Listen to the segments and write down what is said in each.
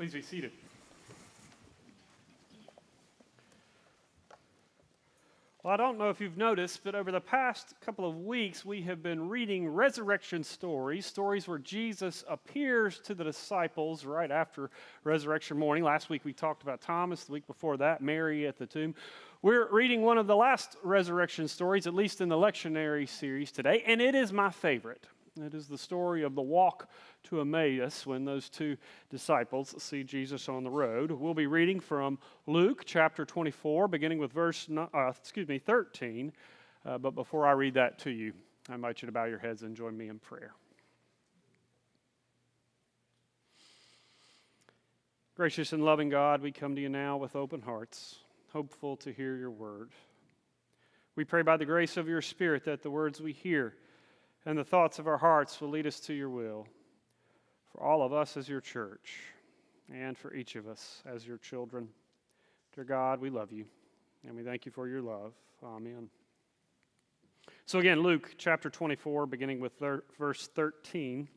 Please be seated. Well, I don't know if you've noticed, but over the past couple of weeks, we have been reading resurrection stories where Jesus appears to the disciples right after resurrection morning. Last week we talked about Thomas, the week before that, Mary at the tomb. We're reading one of the last resurrection stories, at least in the lectionary series today, and it is my favorite. It is the story of the walk to Emmaus when those two disciples see Jesus on the road. We'll be reading from Luke chapter 24, beginning with verse 13. But before I read that to you, I invite you to bow your heads and join me in prayer. Gracious and loving God, we come to you now with open hearts, hopeful to hear your word. We pray by the grace of your Spirit that the words we hear and the thoughts of our hearts will lead us to your will, for all of us as your church, and for each of us as your children. Dear God, we love you, and we thank you for your love. Amen. So again, Luke chapter 24, beginning with verse 13.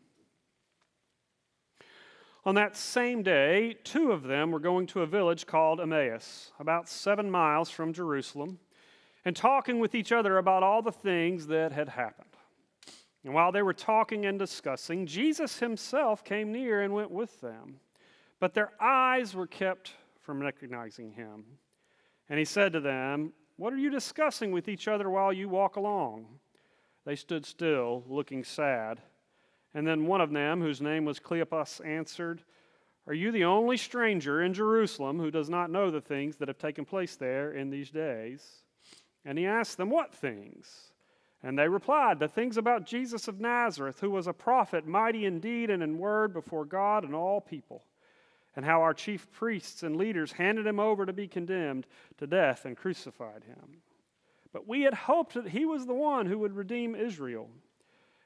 On that same day, two of them were going to a village called Emmaus, about 7 miles from Jerusalem, and talking with each other about all the things that had happened. And while they were talking and discussing, Jesus himself came near and went with them. But their eyes were kept from recognizing him. And he said to them, "What are you discussing with each other while you walk along?" They stood still, looking sad. And then one of them, whose name was Cleopas, answered, "Are you the only stranger in Jerusalem who does not know the things that have taken place there in these days?" And he asked them, "What things?" And they replied, "The things about Jesus of Nazareth, who was a prophet, mighty in deed and in word before God and all people, and how our chief priests and leaders handed him over to be condemned to death and crucified him. But we had hoped that he was the one who would redeem Israel.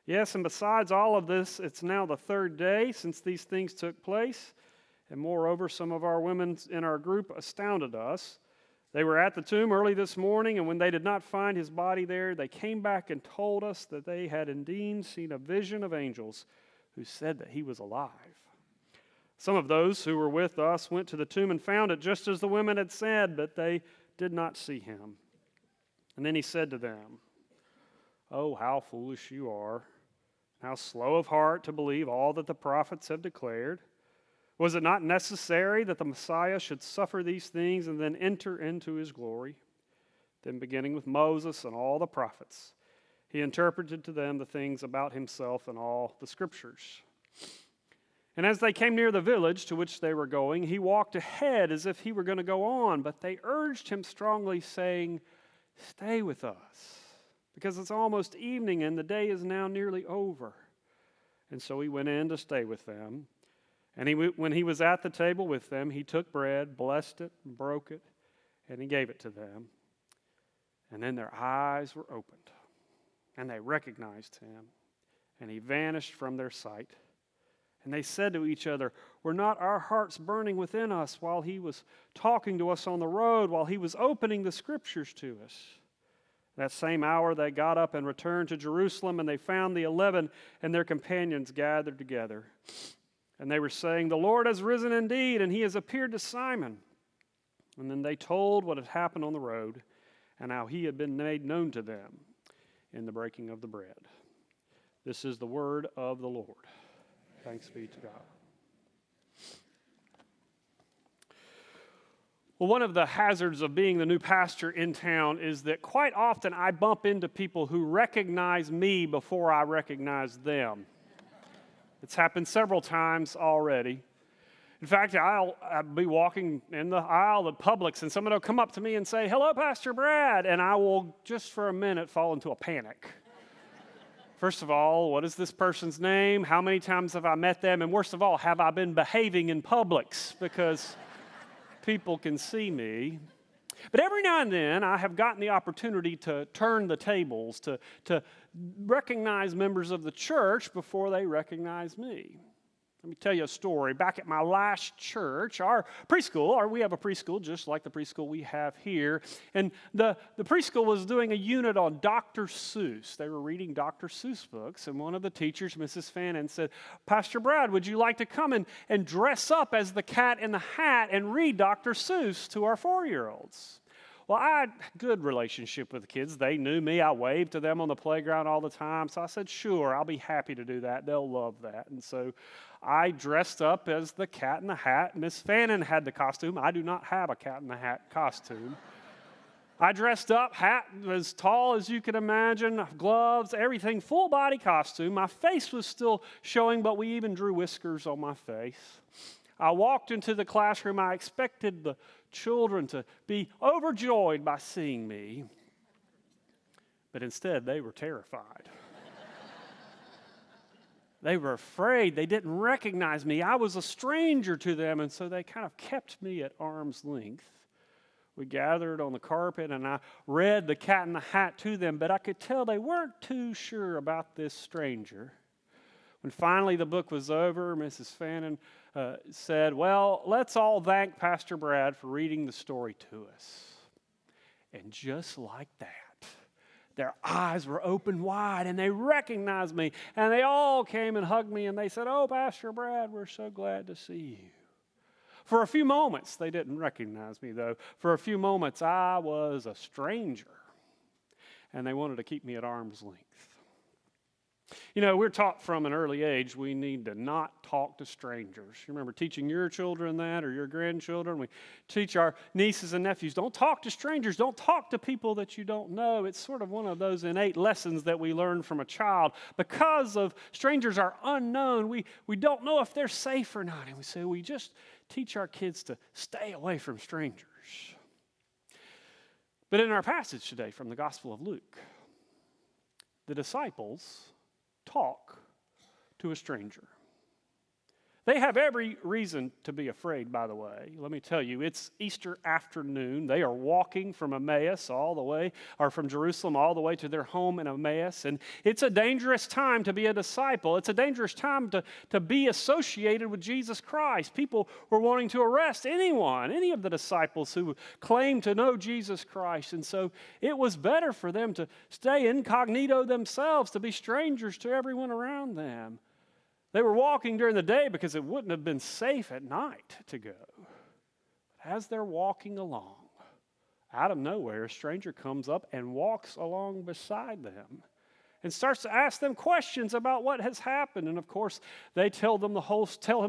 Yes, and besides all of this, it's now the third day since these things took place, and moreover, some of our women in our group astounded us. They were at the tomb early this morning, and when they did not find his body there, they came back and told us that they had indeed seen a vision of angels who said that he was alive. Some of those who were with us went to the tomb and found it just as the women had said, but they did not see him." And then he said to them, "Oh, how foolish you are, how slow of heart to believe all that the prophets have declared. Was it not necessary that the Messiah should suffer these things and then enter into his glory?" Then beginning with Moses and all the prophets, he interpreted to them the things about himself and all the scriptures. And as they came near the village to which they were going, he walked ahead as if he were going to go on, but they urged him strongly, saying, "Stay with us, because it's almost evening and the day is now nearly over." And so he went in to stay with them. And when he was at the table with them, he took bread, blessed it, and broke it, and he gave it to them. And then their eyes were opened, and they recognized him, and he vanished from their sight. And they said to each other, "Were not our hearts burning within us while he was talking to us on the road, while he was opening the scriptures to us?" That same hour they got up and returned to Jerusalem, and they found the 11 and their companions gathered together. And they were saying, "The Lord has risen indeed, and he has appeared to Simon." And then they told what had happened on the road, and how he had been made known to them in the breaking of the bread. This is the word of the Lord. Thanks be to God. Well, one of the hazards of being the new pastor in town is that quite often I bump into people who recognize me before I recognize them. It's happened several times already. In fact, I'll be walking in the aisle of Publix, and someone will come up to me and say, "Hello, Pastor Brad," and I will, just for a minute, fall into a panic. First of all, what is this person's name? How many times have I met them? And worst of all, have I been behaving in Publix? Because people can see me. But every now and then, I have gotten the opportunity to turn the tables, to recognize members of the church before they recognize me. Let me tell you a story. Back at my last church, our preschool, we have a preschool just like the preschool we have here, and the preschool was doing a unit on Dr. Seuss. They were reading Dr. Seuss books, and one of the teachers, Mrs. Fannin, said, Pastor Brad, would you like to come and dress up as the Cat in the Hat and read Dr. Seuss to our 4-year-olds? Well, I had a good relationship with the kids. They knew me. I waved to them on the playground all the time. So I said, sure, I'll be happy to do that. They'll love that. And so I dressed up as the Cat in the Hat. Miss Fannin had the costume. I do not have a Cat in the Hat costume. I dressed up, hat as tall as you can imagine, gloves, everything, full body costume. My face was still showing, but we even drew whiskers on my face. I walked into the classroom. I expected the children to be overjoyed by seeing me, but instead they were terrified. They were afraid. They didn't recognize me. I was a stranger to them, and so they kind of kept me at arm's length. We gathered on the carpet, and I read the Cat in the Hat to them, but I could tell they weren't too sure about this stranger. When finally the book was over, Mrs. Fannin said, well, let's all thank Pastor Brad for reading the story to us. And just like that, their eyes were open wide, and they recognized me, and they all came and hugged me, and they said, oh, Pastor Brad, we're so glad to see you. For a few moments, they didn't recognize me, though. For a few moments, I was a stranger, and they wanted to keep me at arm's length. You know, we're taught from an early age we need to not talk to strangers. You remember teaching your children that, or your grandchildren? We teach our nieces and nephews, don't talk to strangers. Don't talk to people that you don't know. It's sort of one of those innate lessons that we learn from a child. Because of strangers are unknown, we don't know if they're safe or not. And we say we just teach our kids to stay away from strangers. But in our passage today from the Gospel of Luke, the disciples talk to a stranger. They have every reason to be afraid, by the way. Let me tell you, it's Easter afternoon. They are walking from Emmaus all the way, or from Jerusalem all the way to their home in Emmaus. And it's a dangerous time to be a disciple. It's a dangerous time to be associated with Jesus Christ. People were wanting to arrest anyone, any of the disciples who claimed to know Jesus Christ. And so it was better for them to stay incognito themselves, to be strangers to everyone around them. They were walking during the day because it wouldn't have been safe at night to go. But as they're walking along, out of nowhere, a stranger comes up and walks along beside them and starts to ask them questions about what has happened. And of course, they tell him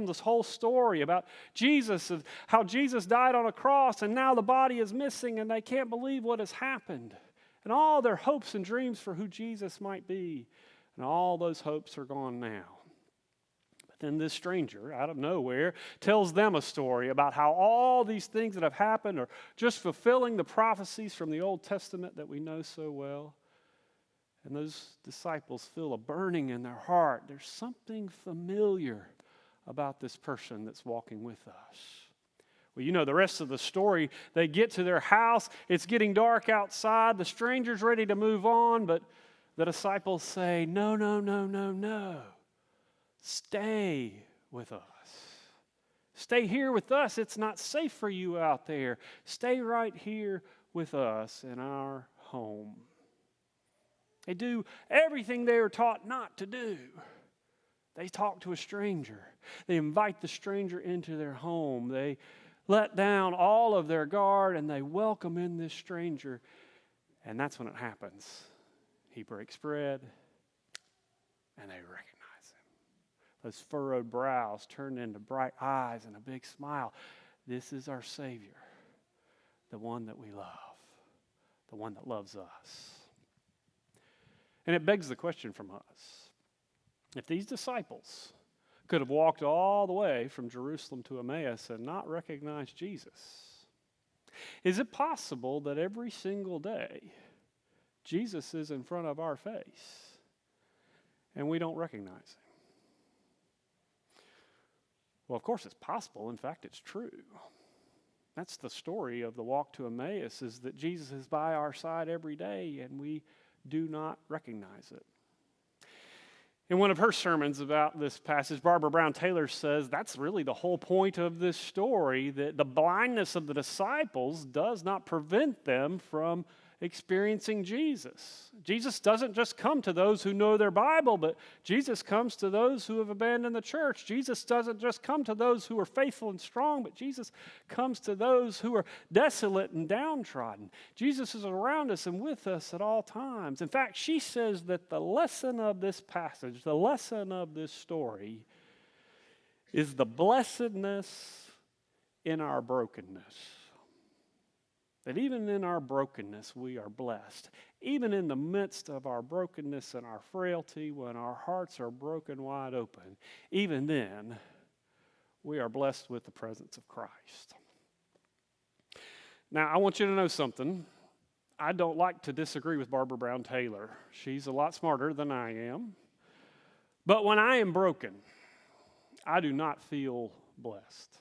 this whole story about Jesus, of how Jesus died on a cross and now the body is missing and they can't believe what has happened. And all their hopes and dreams for who Jesus might be. And all those hopes are gone now. Then this stranger, out of nowhere, tells them a story about how all these things that have happened are just fulfilling the prophecies from the Old Testament that we know so well. And those disciples feel a burning in their heart. There's something familiar about this person that's walking with us. Well, you know the rest of the story. They get to their house. It's getting dark outside. The stranger's ready to move on, but the disciples say, no, no, no, no, no. Stay with us. Stay here with us. It's not safe for you out there. Stay right here with us in our home. They do everything they were taught not to do. They talk to a stranger. They invite the stranger into their home. They let down all of their guard and they welcome in this stranger. And that's when it happens. He breaks bread and they recognize him. Those furrowed brows turned into bright eyes and a big smile. This is our Savior, the one that we love, the one that loves us. And it begs the question from us. If these disciples could have walked all the way from Jerusalem to Emmaus and not recognized Jesus, is it possible that every single day Jesus is in front of our face and we don't recognize him? Well, of course it's possible. In fact, it's true. That's the story of the walk to Emmaus, is that Jesus is by our side every day and we do not recognize it. In one of her sermons about this passage, Barbara Brown Taylor says that's really the whole point of this story, that the blindness of the disciples does not prevent them from experiencing Jesus. Jesus doesn't just come to those who know their Bible, but Jesus comes to those who have abandoned the church. Jesus doesn't just come to those who are faithful and strong, but Jesus comes to those who are desolate and downtrodden. Jesus is around us and with us at all times. In fact, she says that the lesson of this passage, the lesson of this story, is the blessedness in our brokenness. That even in our brokenness, we are blessed. Even in the midst of our brokenness and our frailty, when our hearts are broken wide open, even then, we are blessed with the presence of Christ. Now, I want you to know something. I don't like to disagree with Barbara Brown Taylor. She's a lot smarter than I am. But when I am broken, I do not feel blessed.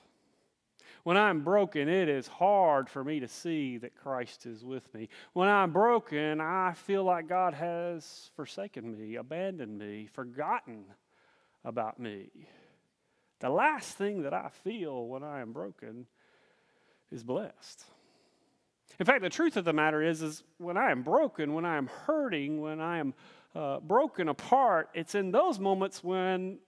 When I'm broken, it is hard for me to see that Christ is with me. When I'm broken, I feel like God has forsaken me, abandoned me, forgotten about me. The last thing that I feel when I am broken is blessed. In fact, the truth of the matter is when I am broken, when I am hurting, when I am broken apart, it's in those moments when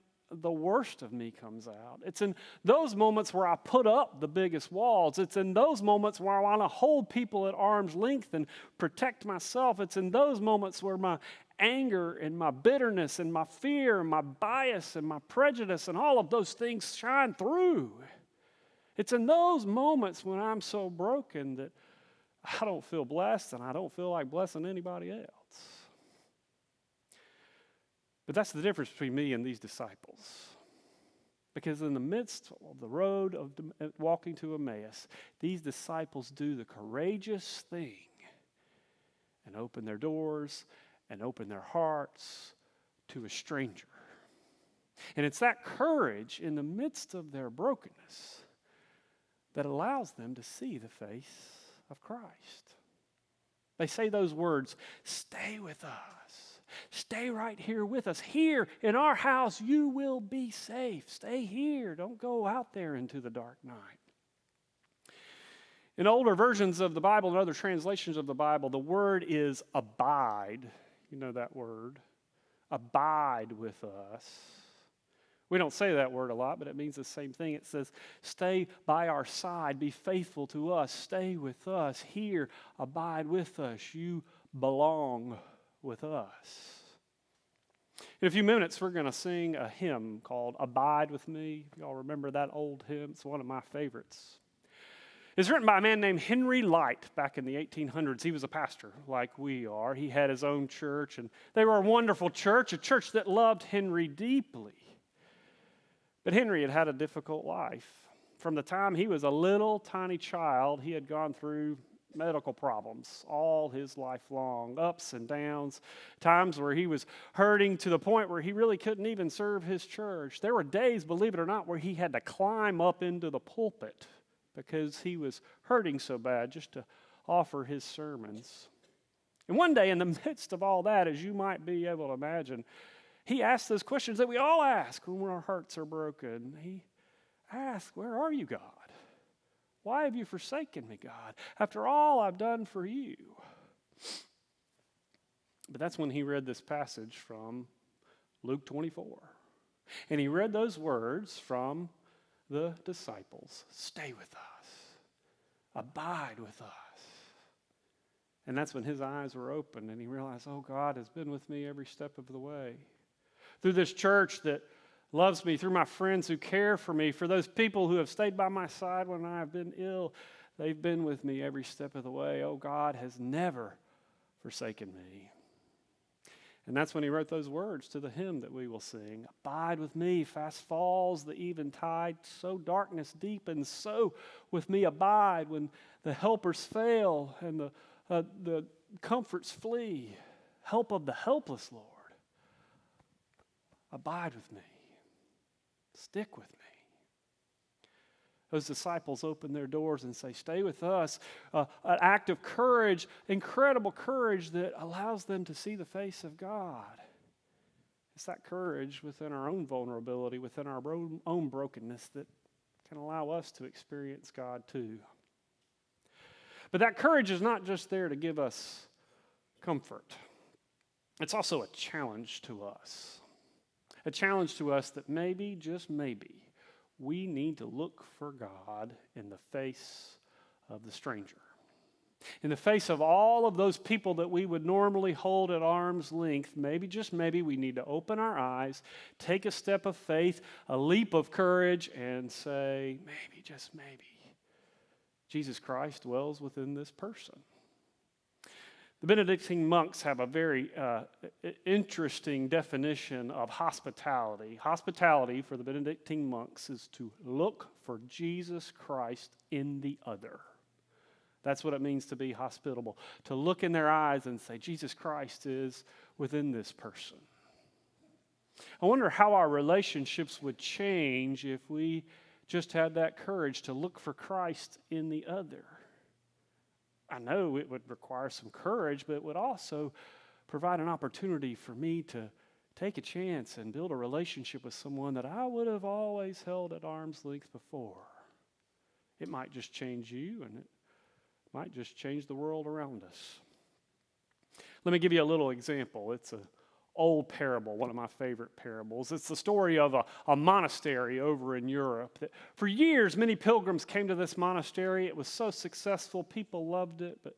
the worst of me comes out. It's in those moments where I put up the biggest walls. It's in those moments where I want to hold people at arm's length and protect myself. It's in those moments where my anger and my bitterness and my fear and my bias and my prejudice and all of those things shine through. It's in those moments when I'm so broken that I don't feel blessed and I don't feel like blessing anybody else. But that's the difference between me and these disciples. Because in the midst of the road of walking to Emmaus, these disciples do the courageous thing and open their doors and open their hearts to a stranger. And it's that courage in the midst of their brokenness that allows them to see the face of Christ. They say those words, "Stay with us. Stay right here with us. Here in our house, you will be safe. Stay here. Don't go out there into the dark night." In older versions of the Bible and other translations of the Bible, the word is abide. You know that word. Abide with us. We don't say that word a lot, but it means the same thing. It says, stay by our side. Be faithful to us. Stay with us. Here, abide with us. You belong with us. In a few minutes, we're going to sing a hymn called Abide With Me. Y'all remember that old hymn? It's one of my favorites. It's written by a man named Henry Light back in the 1800s. He was a pastor like we are. He had his own church, and they were a wonderful church, a church that loved Henry deeply. But Henry had had a difficult life. From the time he was a little tiny child, he had gone through medical problems all his life long, ups and downs, times where he was hurting to the point where he really couldn't even serve his church. There were days, believe it or not, where he had to climb up into the pulpit because he was hurting so bad just to offer his sermons. And one day in the midst of all that, as you might be able to imagine, he asked those questions that we all ask when our hearts are broken. He asked, "Where are you, God? Why have you forsaken me, God, after all I've done for you?" But that's when he read this passage from Luke 24. And he read those words from the disciples. Stay with us. Abide with us. And that's when his eyes were opened and he realized, oh, God has been with me every step of the way. Through this church that loves me, through my friends who care for me, for those people who have stayed by my side when I have been ill, they've been with me every step of the way. Oh, God has never forsaken me. And that's when he wrote those words to the hymn that we will sing. Abide with me, fast falls the eventide, so darkness deepens, so with me abide when the helpers fail and the comforts flee. Help of the helpless, Lord. Abide with me. Stick with me. Those disciples open their doors and say, stay with us. An act of courage, incredible courage that allows them to see the face of God. It's that courage within our own vulnerability, within our own brokenness that can allow us to experience God too. But that courage is not just there to give us comfort. It's also a challenge to us. A challenge to us that maybe, just maybe, we need to look for God in the face of the stranger. In the face of all of those people that we would normally hold at arm's length, maybe, just maybe, we need to open our eyes, take a step of faith, a leap of courage, and say, maybe, just maybe, Jesus Christ dwells within this person. The Benedictine monks have a very interesting definition of hospitality. Hospitality for the Benedictine monks is to look for Jesus Christ in the other. That's what it means to be hospitable, to look in their eyes and say, Jesus Christ is within this person. I wonder how our relationships would change if we just had that courage to look for Christ in the other. I know it would require some courage, but it would also provide an opportunity for me to take a chance and build a relationship with someone that I would have always held at arm's length before. It might just change you, and it might just change the world around us. Let me give you a little example. It's an old parable, one of my favorite parables. It's the story of a monastery over in Europe. That for years, many pilgrims came to this monastery. It was so successful, people loved it, but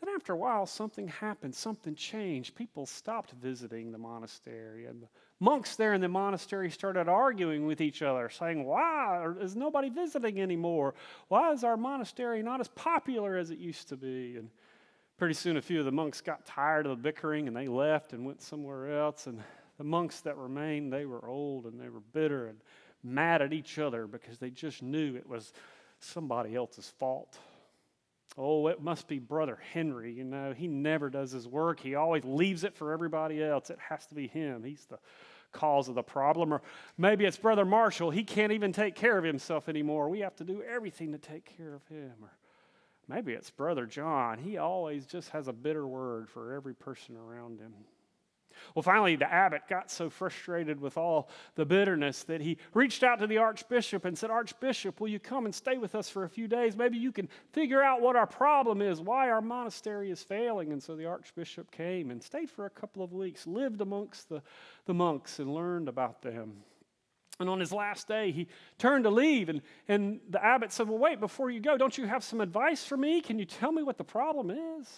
then after a while, something happened, something changed. People stopped visiting the monastery, and the monks there in the monastery started arguing with each other, saying, why is nobody visiting anymore? Why is our monastery not as popular as it used to be? And pretty soon a few of the monks got tired of the bickering, and they left and went somewhere else. And the monks that remained, they were old, and they were bitter and mad at each other because they just knew it was somebody else's fault. Oh, it must be Brother Henry. You know, he never does his work. He always leaves it for everybody else. It has to be him. He's the cause of the problem. Or maybe it's Brother Marshall. He can't even take care of himself anymore. We have to do everything to take care of him. Or maybe it's Brother John. He always just has a bitter word for every person around him. Well, finally, the abbot got so frustrated with all the bitterness that he reached out to the archbishop and said, Archbishop, will you come and stay with us for a few days? Maybe you can figure out what our problem is, why our monastery is failing. And so the archbishop came and stayed for a couple of weeks, lived amongst the monks and learned about them. And on his last day, he turned to leave, and the abbot said, well, wait, before you go, don't you have some advice for me? Can you tell me what the problem is?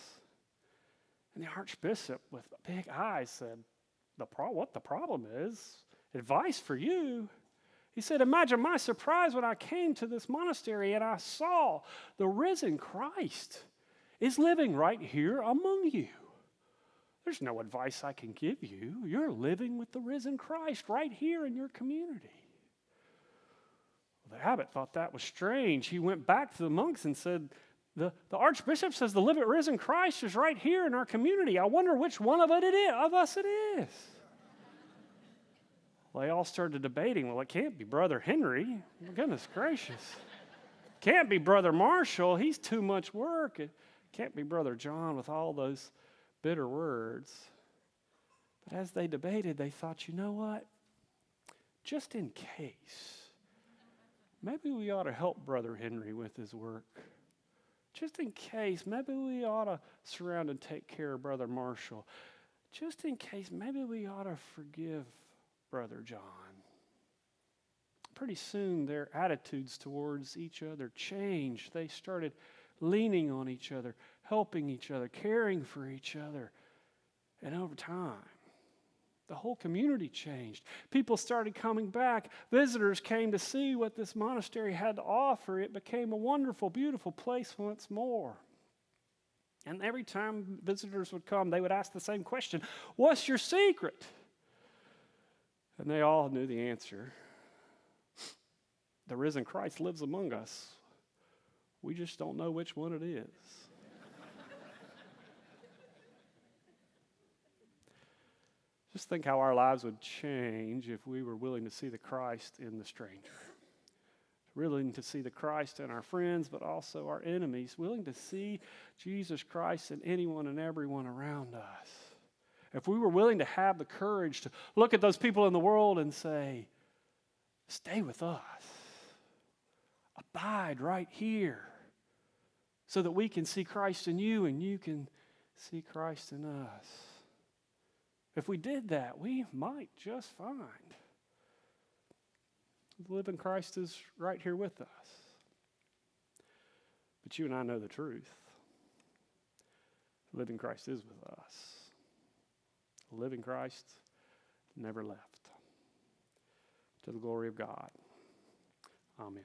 And the archbishop, with big eyes, said, what the problem is? Advice for you? He said, imagine my surprise when I came to this monastery and I saw the risen Christ is living right here among you. There's no advice I can give you. You're living with the risen Christ right here in your community. Well, the abbot thought that was strange. He went back to the monks and said, the archbishop says the risen Christ is right here in our community. I wonder which one of us it is. Well, they all started debating. Well, it can't be Brother Henry. Oh, goodness gracious. Can't be Brother Marshall. He's too much work. It can't be Brother John with all those bitter words. But as they debated, they thought, you know what? Just in case, maybe we ought to help Brother Henry with his work. Just in case, maybe we ought to surround and take care of Brother Marshall. Just in case, maybe we ought to forgive Brother John. Pretty soon, their attitudes towards each other changed. They started leaning on each other, helping each other, caring for each other. And over time, the whole community changed. People started coming back. Visitors came to see what this monastery had to offer. It became a wonderful, beautiful place once more. And every time visitors would come, they would ask the same question, what's your secret? And they all knew the answer. The risen Christ lives among us. We just don't know which one it is. Just think how our lives would change if we were willing to see the Christ in the stranger. Willing to see the Christ in our friends, but also our enemies. Willing to see Jesus Christ in anyone and everyone around us. if we were willing to have the courage to look at those people in the world and say, stay with us, abide right here, so that we can see Christ in you and you can see Christ in us. If we did that, we might just find the living Christ is right here with us. But you and I know the truth. The living Christ is with us. The living Christ never left. To the glory of God. Amen.